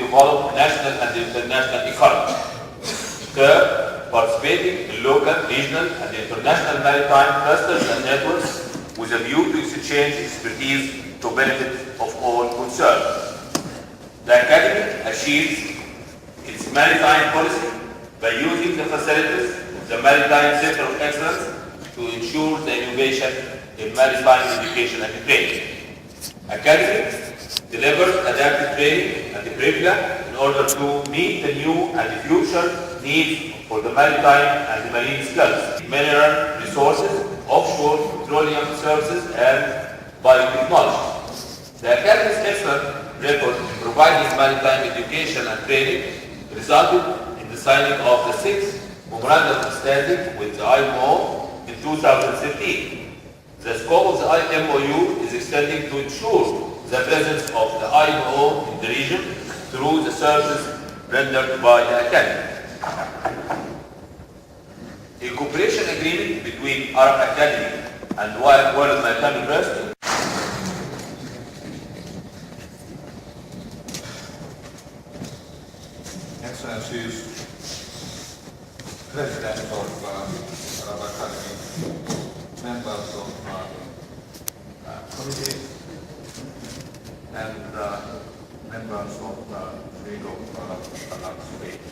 develop national and international economy. Third, participating in local, regional, and international maritime clusters and networks with a view to exchange expertise to benefit of all concerned. The Academy achieves its maritime policy by using the facilities of the Maritime Center of Excellence to ensure the innovation in maritime education and training. Academy delivers adaptive training and curricula in order to meet the new and the future needs for the maritime and the marine skills, mineral resources, offshore petroleum services, and biotechnology. The Academy's excellent record in providing maritime education and training resulted in the signing of the 6th Memorandum of Understanding with the IMO in 2013. The scope of the MOU is extending to ensure the presence of the IMO in the region through the services rendered by the Academy. A cooperation agreement between our Academy and World Maritime University Excellencies, President of Arab Academy, members of committee, and members of the League of Arab States,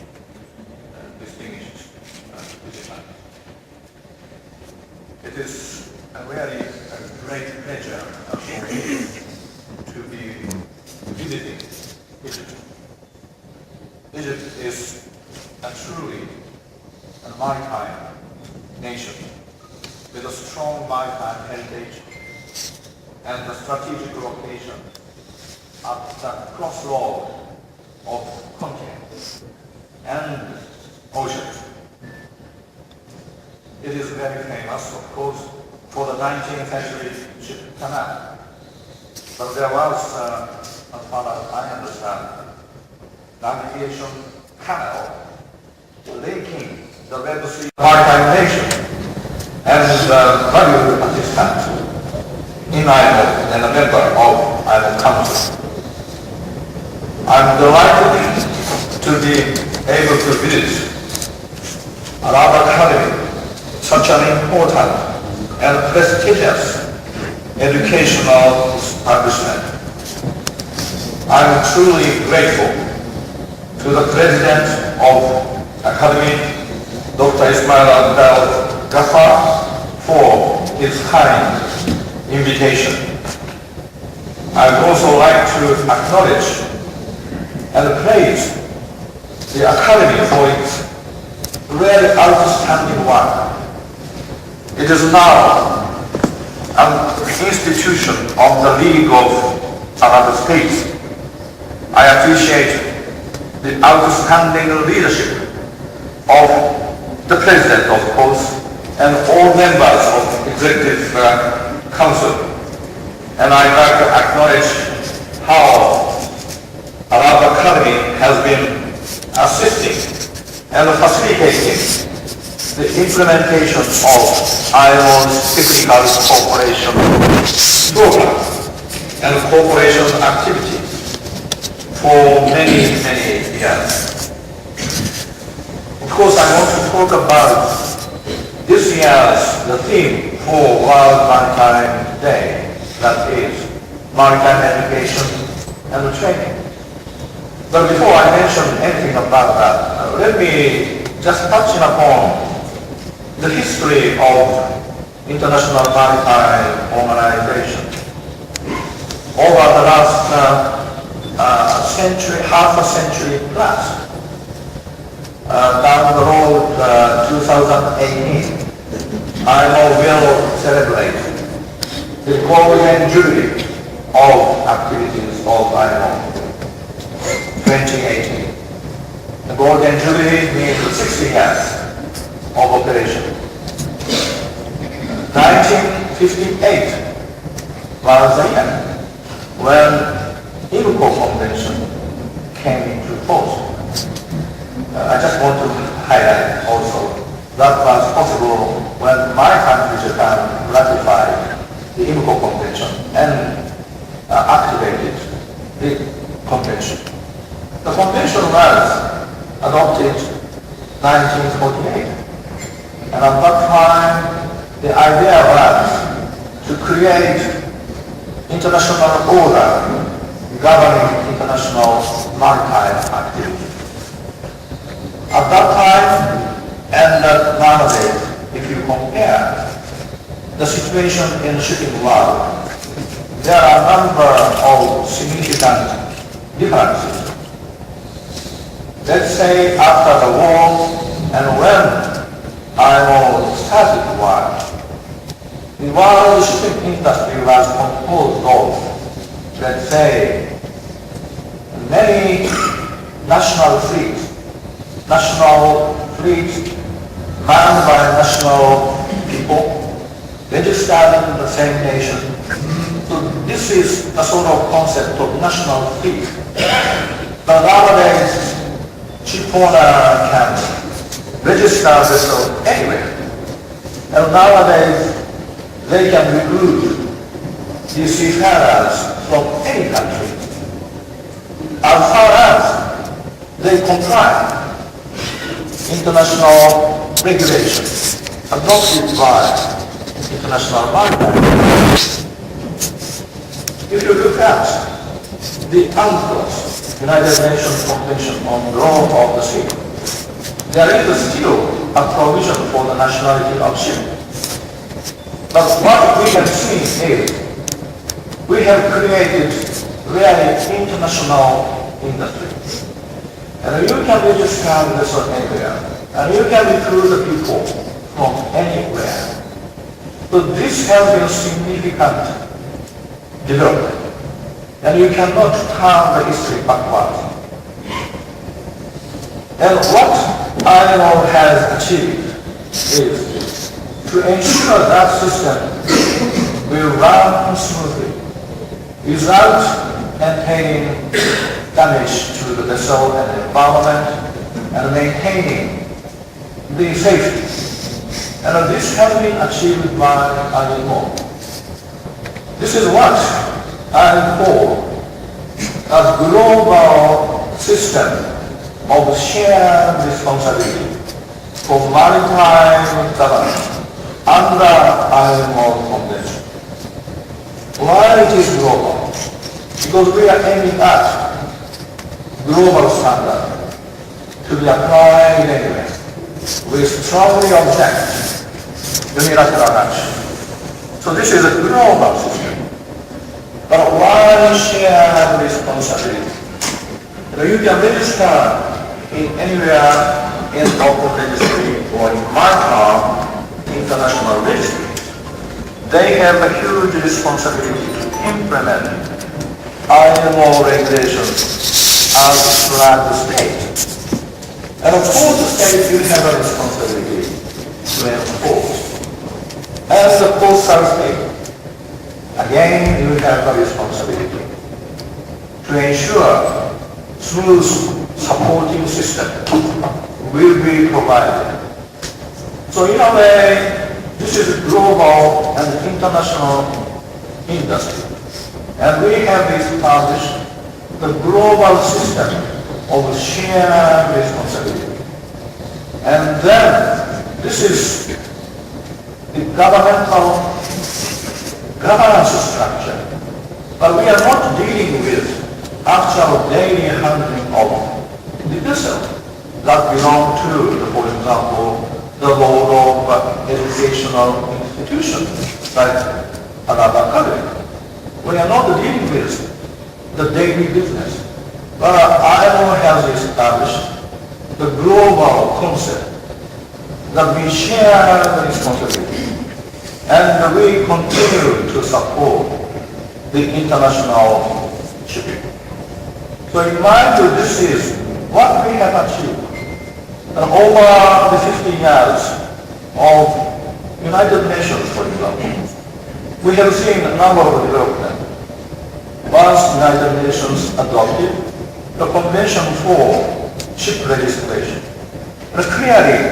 distinguished visitors. It is a very great pleasure for me to be visiting Egypt. Egypt is a truly maritime nation with a strong maritime heritage and a strategic location at the crossroad of continents and oceans. It is very famous, of course, for the 19th century ship canal. But there was, as far as I understand, navigation canal linking the Red Sea maritime nation and valued participant in IMO and a member of IMO Council. I'm delighted to be able to visit Arab Academy, such an important and prestigious educational establishment. I'm truly grateful to the President of Academy, Dr. Ismail Abdel Ghaffar, for his kind invitation. I'd also like to acknowledge and praise the Academy for its really outstanding work. It is now an institution of the League of Arab States. I appreciate the outstanding leadership of the President, of course, and all members of the Executive Council. And I'd like to acknowledge how Arab Academy has been assisting and facilitating the implementation of IMO's technical cooperation program and cooperation activities for many years. Of course, I want to talk about this year's theme for World Maritime Day, that is maritime education and training. But before I mention anything about that, let me just touch upon the history of International Maritime Organization. Over the last century, half a century plus, down the road, 2018, IMO will celebrate the golden jubilee of activities of IMO 2018. The golden jubilee means 60 years of operation. 1958 was the year when IMCO Convention came into force. I just want to highlight also that was possible when my country, Japan, ratified the IMCO Convention and activated the convention. The convention was adopted 1948, and at that time the idea was to create international order governing international maritime activity. At that time and nowadays, if you compare the situation in the shipping world, there are a number of significant differences. Let's say after the war and when IMO started to work, the world shipping industry was composed of, let's say, many national fleets manned by national people, registered in the same nation. So this is a sort of concept of national fleet. But nowadays, ship owner can register vessel anywhere. And nowadays, they can recruit these seafarers from any country, as far as they comply international regulations adopted by international maritime. If you look at the UNCLOS, United Nations Convention on the Law of the Sea, there is still a provision for the nationality of ship. But what we can see is we have created really international industry. And you can register vessel anywhere, and you can recruit the people from anywhere. So this has been a significant development, and you cannot turn the history backwards. And what IMO has achieved is to ensure that system will run smoothly without entaining damage to the vessel and the environment and maintaining the safety. And this has been achieved by IMO. This is what I call a global system of shared responsibility for maritime governance under IMO Convention. Why it is global? Because we are aiming at global standard to be applied anywhere. We strongly object unilateral action. So this is a global system. But why share responsibility? You can register in anywhere in local registry or in maritime international registry. They have a huge responsibility to implement IMO regulations as flag state. And of course the state will have a responsibility to enforce. As the coastal state, again you have a responsibility to ensure smooth supporting system will be provided. So in a way, this is a global and international industry. And we have established the global system of shared responsibility. And then this is the governmental governance structure. But we are not dealing with actual daily handling of the vessel that belong to, for example, the board of educational institutions like another country. We are not dealing with the daily business. But IMO has established the global concept that we share the responsibility and we continue to support the international shipping. So in my view, this is what we have achieved. And over the 50 years of United Nations, for example, we have seen a number of developments. Once United Nations adopted the Convention for Ship Registration, and clearly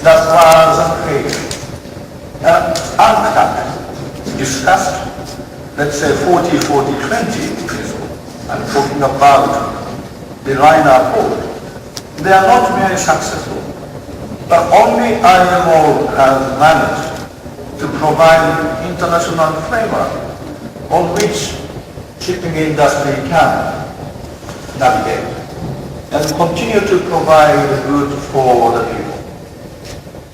that was created. UNCTAD discussed, let's say 40-40-20 principle. I'm talking about the line are pulled. They are not very successful, but only IMO has managed to provide international framework on which shipping industry can navigate and continue to provide good for the people.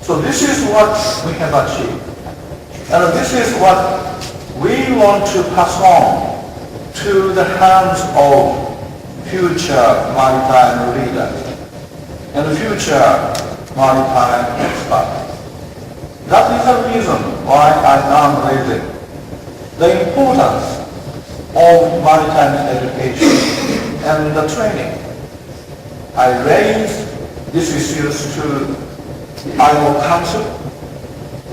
So this is what we have achieved. And this is what we want to pass on to the hands of future maritime leaders and future maritime experts. That is the reason why I am raising the importance of maritime education and the training. I raised these issues to the IMO Council.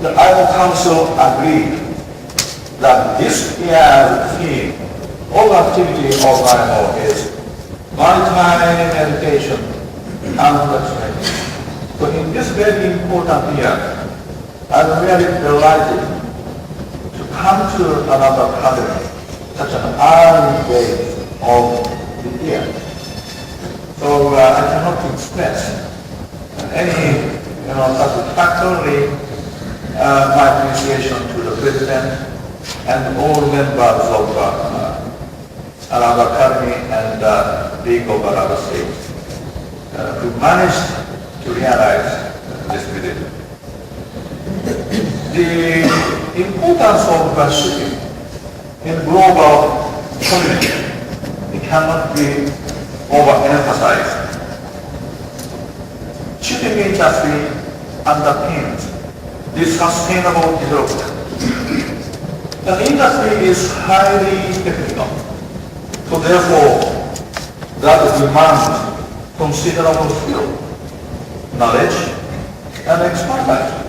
The IMO Council agreed that this year's theme of activity of IMO is maritime education and the training. So in this very important year, I'm really delighted to come to another academy, such an early day of the year. So I cannot express any satisfactorily my appreciation to the President and all members of Arab Academy and League of Arab States who managed to realize this vision. The importance of shipping in global community, it cannot be overemphasized. Shipping industry underpins the sustainable development. The industry is highly technical, so therefore that demands considerable skill, knowledge, and expertise.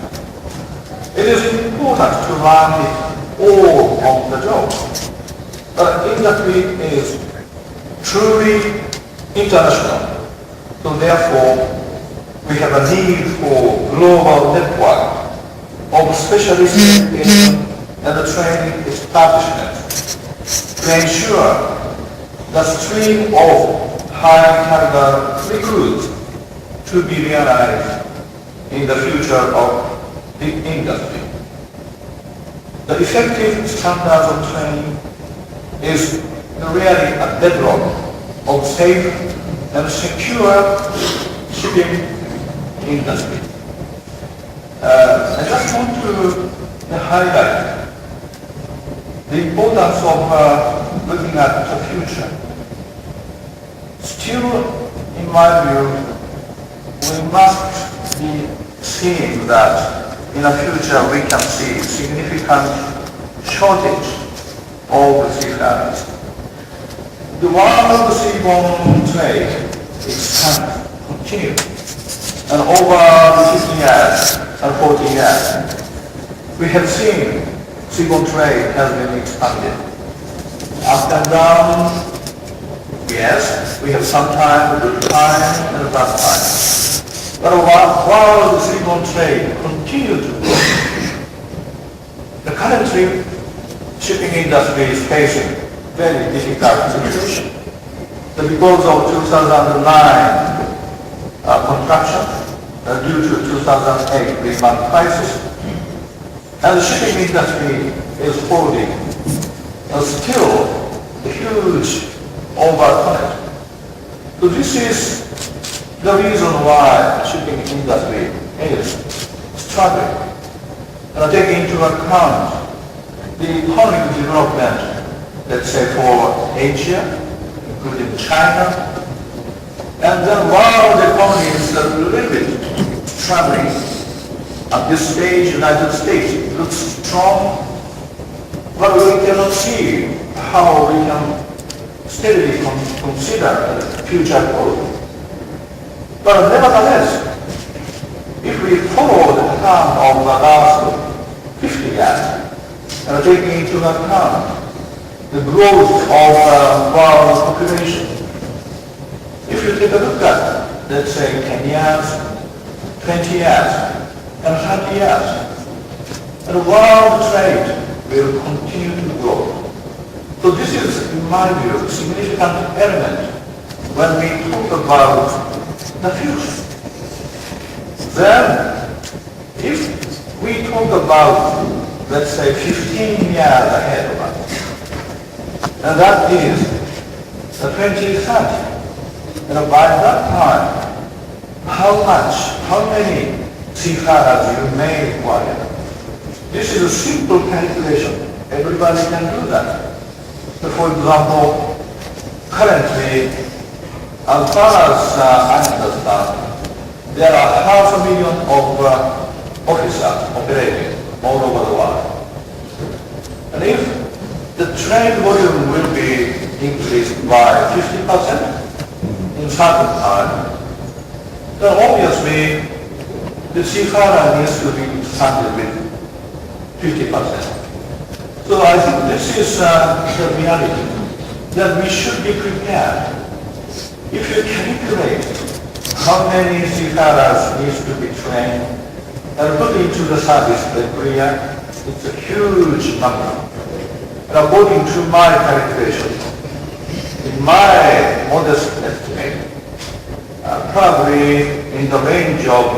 It is important to learn it all on the job. The industry is truly international, so therefore we have a need for global network of specialist education and training establishments to ensure the stream of high caliber recruits to be realized in the future of the industry. The effective standards of training is really a bedrock of safe and secure shipping industry. I just want to highlight the importance of looking at the future. Still, in my view, we must be seeing that in the future we can see significant shortage of seafarers. The world of the seaborne trade expands, continues, and over 50 years and 40 years, we have seen seaborne trade has been expanded. Up and down, yes, we have sometimes good time and bad time. But while the seaborne trade continues to grow, the currently shipping industry is facing very difficult situation. Because of 2009 contraction due to 2008 Lehman crisis, and the shipping industry is holding still a huge overtonnage. So this is the reason why shipping industry is struggling. And taking into account the economic development, let's say for Asia, including China, and then world economy is a little bit struggling. At this stage, United States looks strong, but we cannot see how we can steadily consider future growth. But nevertheless, if we follow the pattern of the last 50 years, and taking into account the growth of world population, if you take a look at, let's say, 10 years, 20 years, and 30 years, and world trade will continue to grow. So this is, in my view, a significant element when we talk about the future. Then, if we talk about, let's say, 15 years ahead of us, and that is the 2030, and by that time, how many seafarers you may require? This is a simple calculation. Everybody can do that. So for example, currently, as far as I understand, there are 500,000 of officers operating all over the world. And if the trade volume will be increased by 50% in certain time, then obviously the seafarer needs to be funded with 50%. So I think this is the reality, that we should be prepared. If you calculate how many seafarers needs to be trained and put into the service every year, it's a huge number. And according to my calculation, in my modest estimate, probably in the range of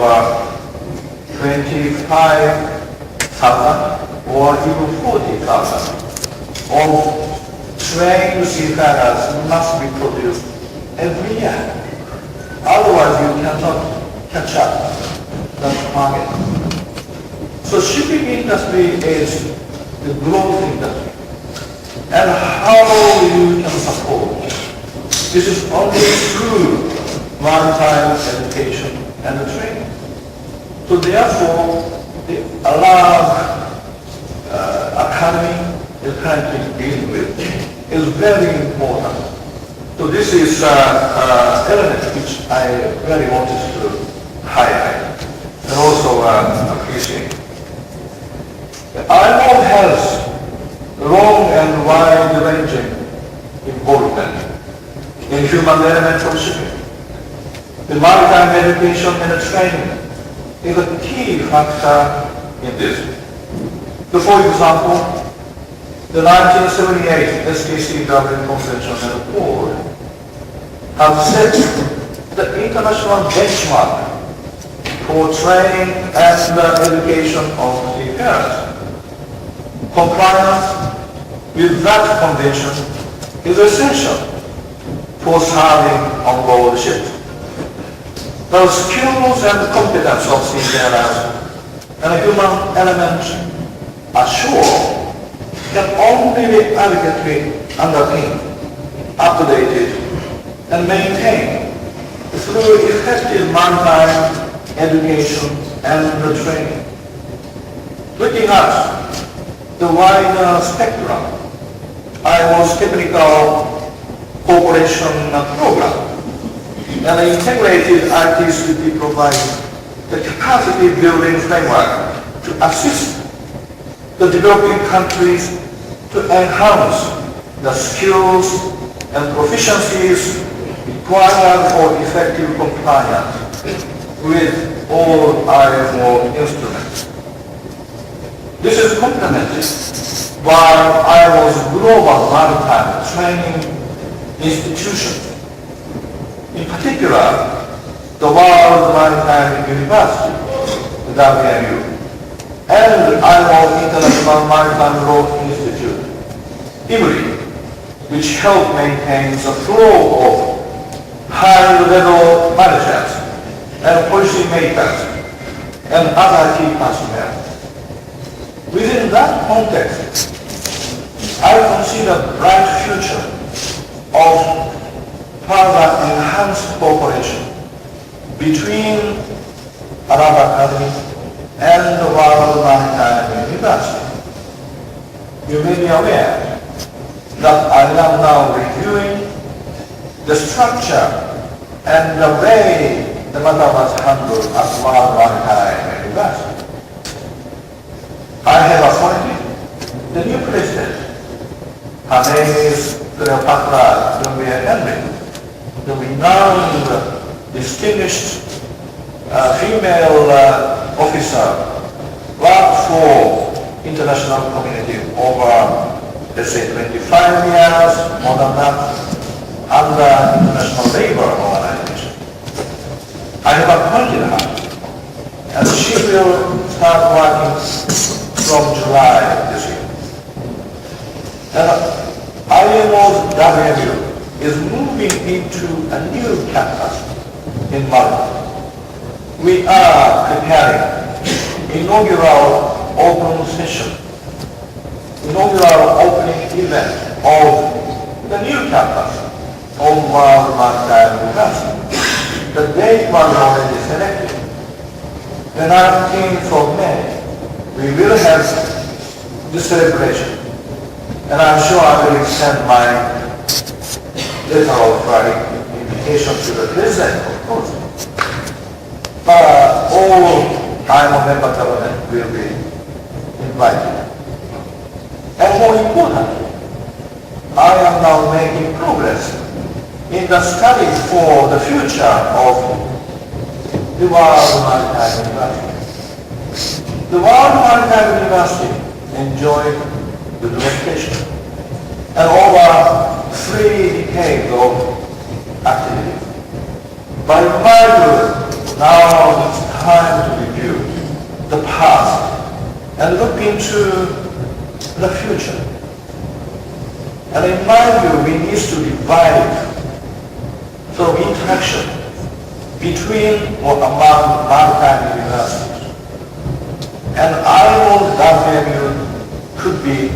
25,000 or even 40,000 of trained seafarers must be produced every year. Otherwise you cannot catch up that market. So shipping industry is the growth industry. And how you can support? This is only through maritime education and training. So therefore, the large economy is currently dealing with is very important. So this is an element which I very wanted to highlight and also appreciate. IMO has long and wide-ranging involvement in human element of shipping. The maritime education and training is a key factor in this. So for example, the 1978 STCW Convention and Accord have set the international benchmark for training and education of seafarers. Compliance with that convention is essential for serving on board ships. The skills and competence of seafarers and human element ashore can only be adequately underpinned, updated, and maintained through effective maritime education and training. Looking at the wider spectrum, IMO's technical cooperation program and the integrated ITCP provides the capacity building framework to assist the developing countries to enhance the skills and proficiencies required for effective compliance with all IMO instruments. This is complemented by IMO's global maritime training institution. In particular, the World Maritime University, the WMU, and IMO International Maritime Law Institute, IMRI, which help maintain the flow of high-level managers and policymakers and other key personnel. Within that context, I consider a bright future of further enhanced cooperation between Arab Academy and the World Maritime University. You may be aware that I am now reviewing the structure and the way the matter was handled at World Maritime University. I have appointed the new president. Her name is Cleopatra Henry, the renowned, distinguished female officer, worked for international community over, let's say, 25 years, more than that. under International Labour Organization. I have appointed her, and she will start working from July this year. And IMO's WMU is moving into a new campus in Malta. We are preparing inaugural open session, inaugural opening event of the new campus of World Maritime University. The date was already selected. The 19th of May, we will have this celebration. And I'm sure I will extend my letter of invitation to the President, of course. But all IMO member government will be invited. And more importantly, I am now making progress in the study for the future of the World Maritime University. The World Maritime University enjoyed the reputation and over 3 decades of activity. But in my view, now it's time to review the past and look into the future. And in my view, we need to divide the interaction between or among maritime universities. And IMO WMU could be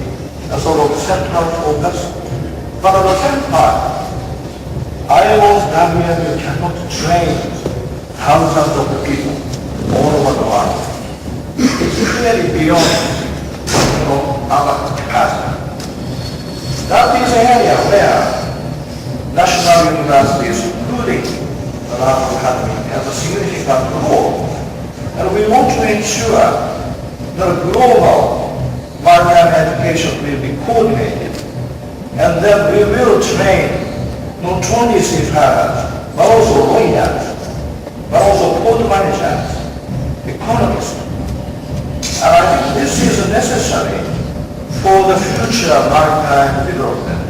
a sort of central focus, but at the same time, IMO's WMU cannot train thousands of people all over the world. It's clearly beyond our capacity. That is an area where national universities, including the National Academy, have a significant role. And we want to ensure that global maritime education will be coordinated, and that we will train not only seafarers, but also lawyers, but also port managers, economists. And I think this is necessary for the future maritime development.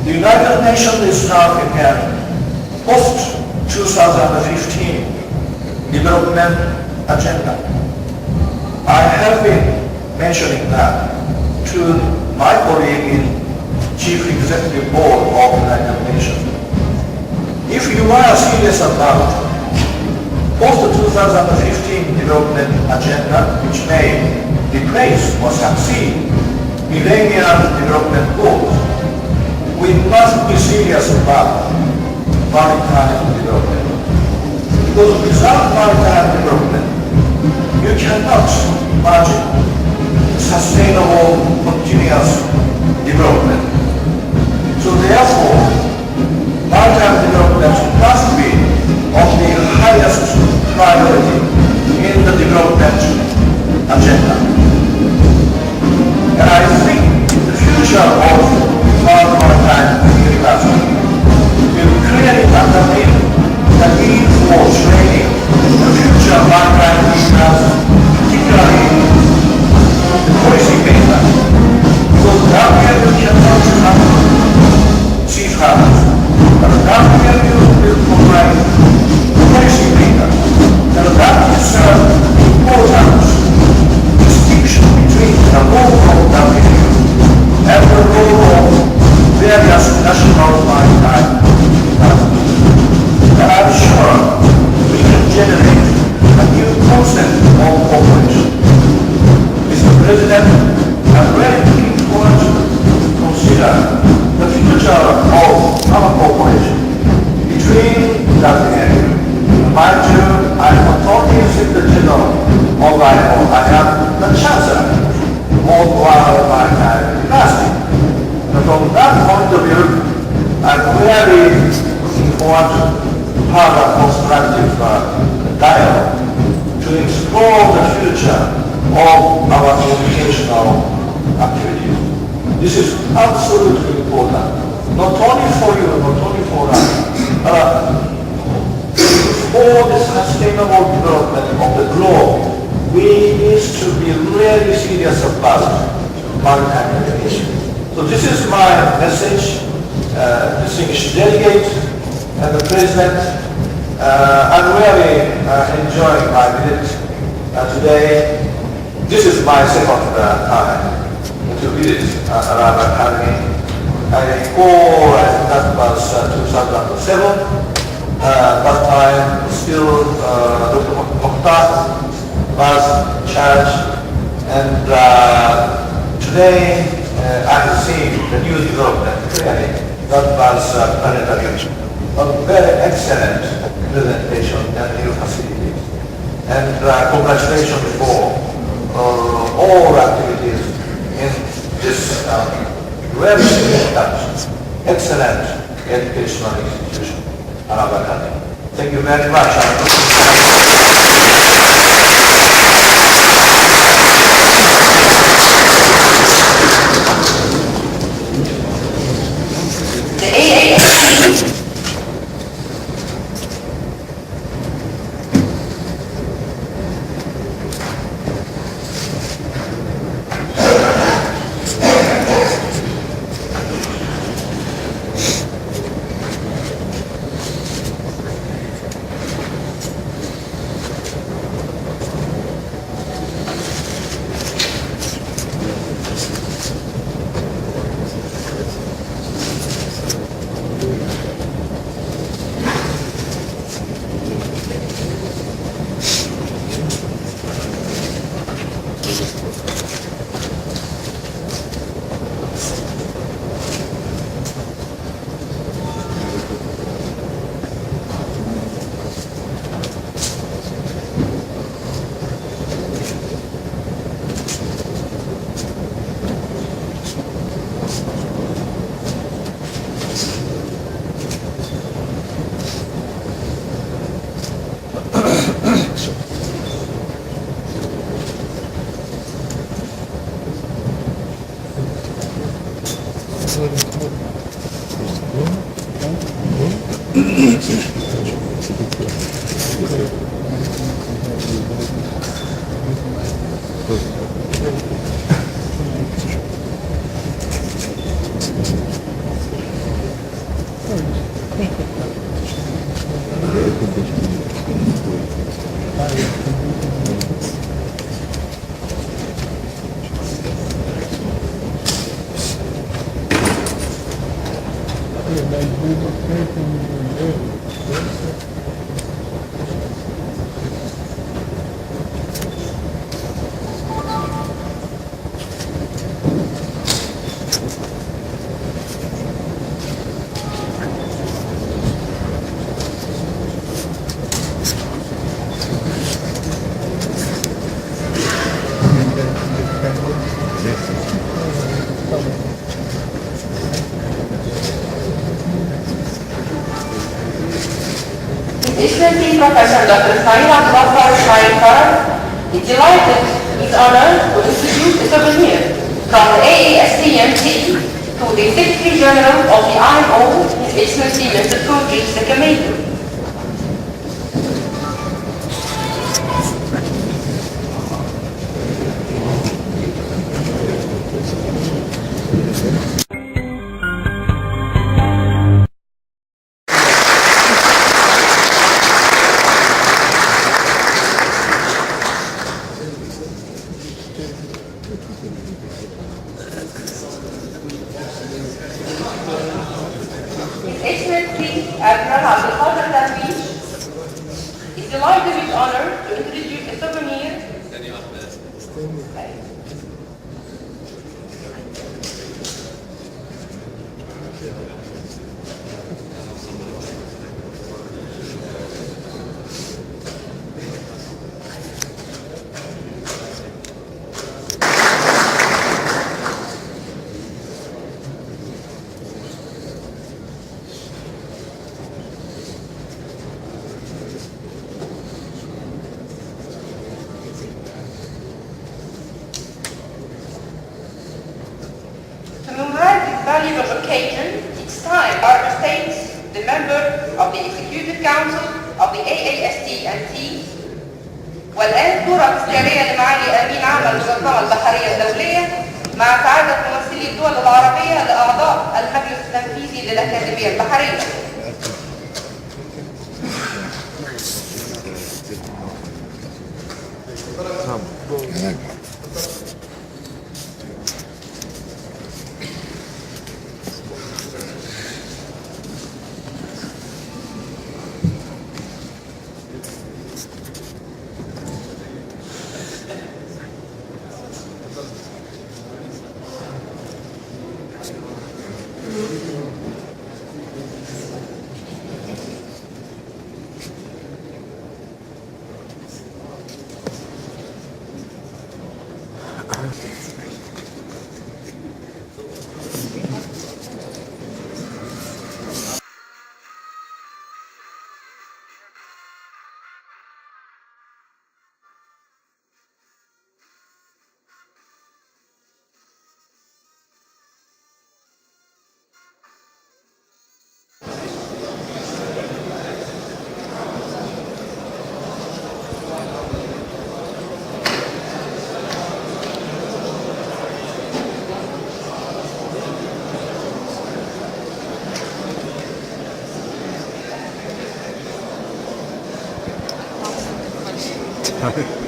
The United Nations is now preparing post-2015 development agenda. I have been mentioning that to my colleague in Chief Executive Board of the United Nations. If you are serious about post-2015 development agenda, which may replace or succeed Millennium Development Goals, we must be serious about maritime development. Because without maritime development, you cannot imagine sustainable, continuous development. So therefore, maritime development must be of the highest priority in the development agenda. And I think the future of World Maritime University will clearly underpin the need for training the future maritime leaders, particularly the policy makers. Because WMU cannot handle seafarers, but WMU will provide policy makers. And that is an important distinction between the role of WMU and the role of various national maritime universities. And I'm sure we can generate a new concept of cooperation. Mr. President, I'm really looking forward to consider the future of our cooperation between WMU. Mind you, I'm not only Secretary General of IMO, I am the Chancellor of World Maritime University. And from that point of view, I'm really looking forward to further constructive dialogue to explore the future of our educational activities. This is absolutely important, not only for you, not only for us, for the sustainable development of the globe. We need to be really serious about maritime education. So this is my message, distinguished delegates, and the President. I'm really enjoying my visit today. This is my second time to visit Arab Academy. I recall that was 2007. That time still Dr. Mokhtar was in charge, and today I have seen the new development clearly. That was planetary. A very excellent presentation and new facilities. And congratulations for all activities in this very significant, excellent educational institution, Arab Academy. Thank you very much. The AASC Excellency Professor Dr. Saira Abubakar is delighted, is honored to introduce a souvenir from the AASTM to the Secretary General of the IMO, His Excellency Mr. Koji Sakametu. Is delighted with honor to introduce a souvenir. Valuable occasion, it's time our states, the member of the Executive Council of the AASTNT والآن دورة اختيارية لمعالي أمين عام المنظمة البحرية الدولية مع سعادة ممثل ممثلي الدول العربية لأعضاء المجلس التنفيذي للأكاديمية البحرية. Hi.